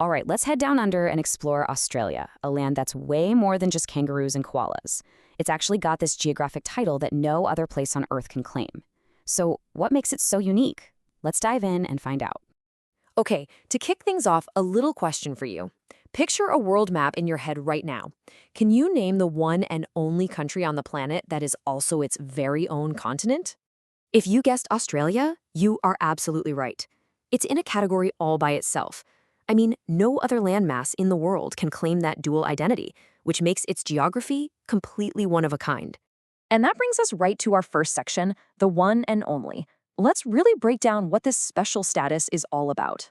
All right, let's head down under and explore Australia, a land that's way more than just kangaroos and koalas. It's actually got this geographic title that no other place on Earth can claim. So, what makes it so unique? Let's dive in and find out. Okay, to kick things off, a little question for you. Picture a world map in your head right now. Can you name the one and only country on the planet that is also its very own continent? If you guessed Australia, you are absolutely right. It's in a category all by itself. I mean, no other landmass in the world can claim that dual identity, which makes its geography completely one of a kind. And that brings us right to our first section, the one and only. Let's really break down what this special status is all about.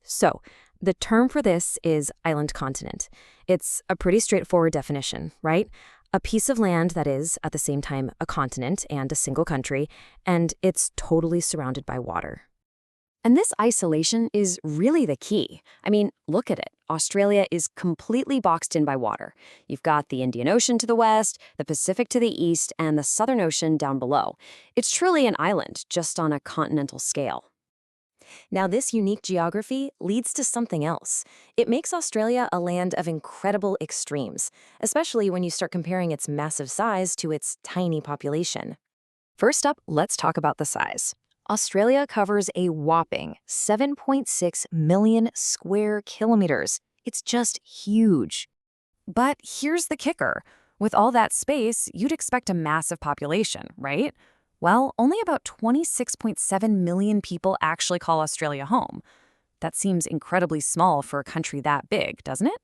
So, the term for this is island continent. It's a pretty straightforward definition, right? A piece of land that is, at the same time, a continent and a single country, and it's totally surrounded by water. And this isolation is really the key. I mean, look at it. Australia is completely boxed in by water. You've got the Indian Ocean to the west, the Pacific to the east, and the Southern Ocean down below. It's truly an island, just on a continental scale. Now, this unique geography leads to something else. It makes Australia a land of incredible extremes, especially when you start comparing its massive size to its tiny population. First up, let's talk about the size. Australia covers a whopping 7.6 million square kilometers. It's just huge. But here's the kicker. With all that space, you'd expect a massive population, right? Well, only about 26.7 million people actually call Australia home. That seems incredibly small for a country that big, doesn't it?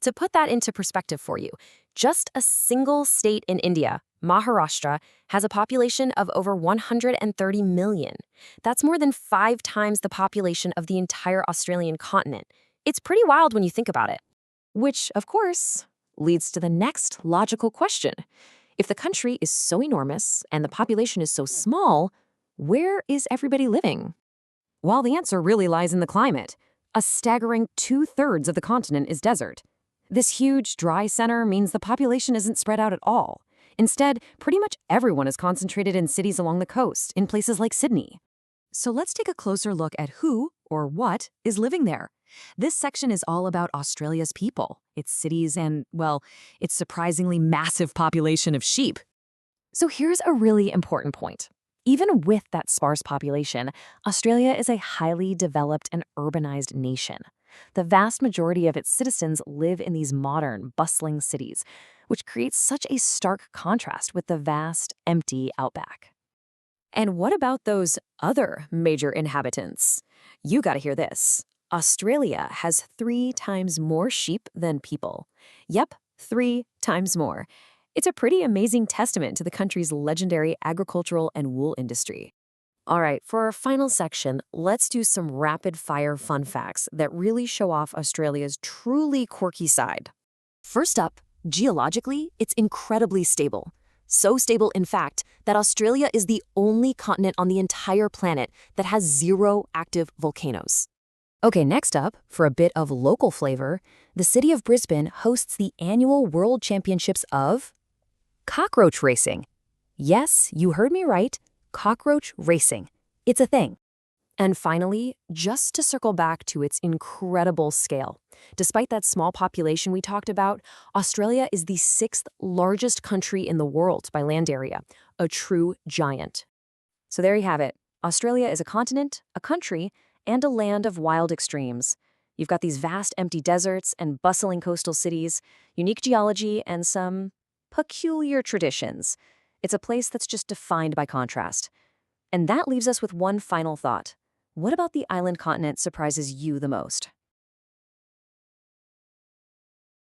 To put that into perspective for you, just a single state in India, Maharashtra, has a population of over 130 million. That's more than 5 times the population of the entire Australian continent. It's pretty wild when you think about it. Which, of course, leads to the next logical question. If the country is so enormous and the population is so small, where is everybody living? Well, the answer really lies in the climate. A staggering 2/3 of the continent is desert. This huge, dry center means the population isn't spread out at all. Instead, pretty much everyone is concentrated in cities along the coast, in places like Sydney. So let's take a closer look at who, or what, is living there. This section is all about Australia's people, its cities, and, well, its surprisingly massive population of sheep. So here's a really important point. Even with that sparse population, Australia is a highly developed and urbanized nation. The vast majority of its citizens live in these modern, bustling cities, which creates such a stark contrast with the vast, empty outback. And what about those other major inhabitants? You gotta hear this. Australia has 3 times more sheep than people. Yep, 3 times more. It's a pretty amazing testament to the country's legendary agricultural and wool industry. All right, for our final section, let's do some rapid-fire fun facts that really show off Australia's truly quirky side. First up, geologically, it's incredibly stable. So stable, in fact, that Australia is the only continent on the entire planet that has 0 active volcanoes. Okay, next up, for a bit of local flavor, the city of Brisbane hosts the annual World Championships of cockroach racing. Yes, you heard me right, cockroach racing. It's a thing. And finally, just to circle back to its incredible scale, despite that small population we talked about, Australia is the 6th largest country in the world by land area, a true giant. So there you have it. Australia is a continent, a country, and a land of wild extremes. You've got these vast empty deserts and bustling coastal cities, unique geology, and some peculiar traditions. It's a place that's just defined by contrast. And that leaves us with one final thought. What about the island continent surprises you the most?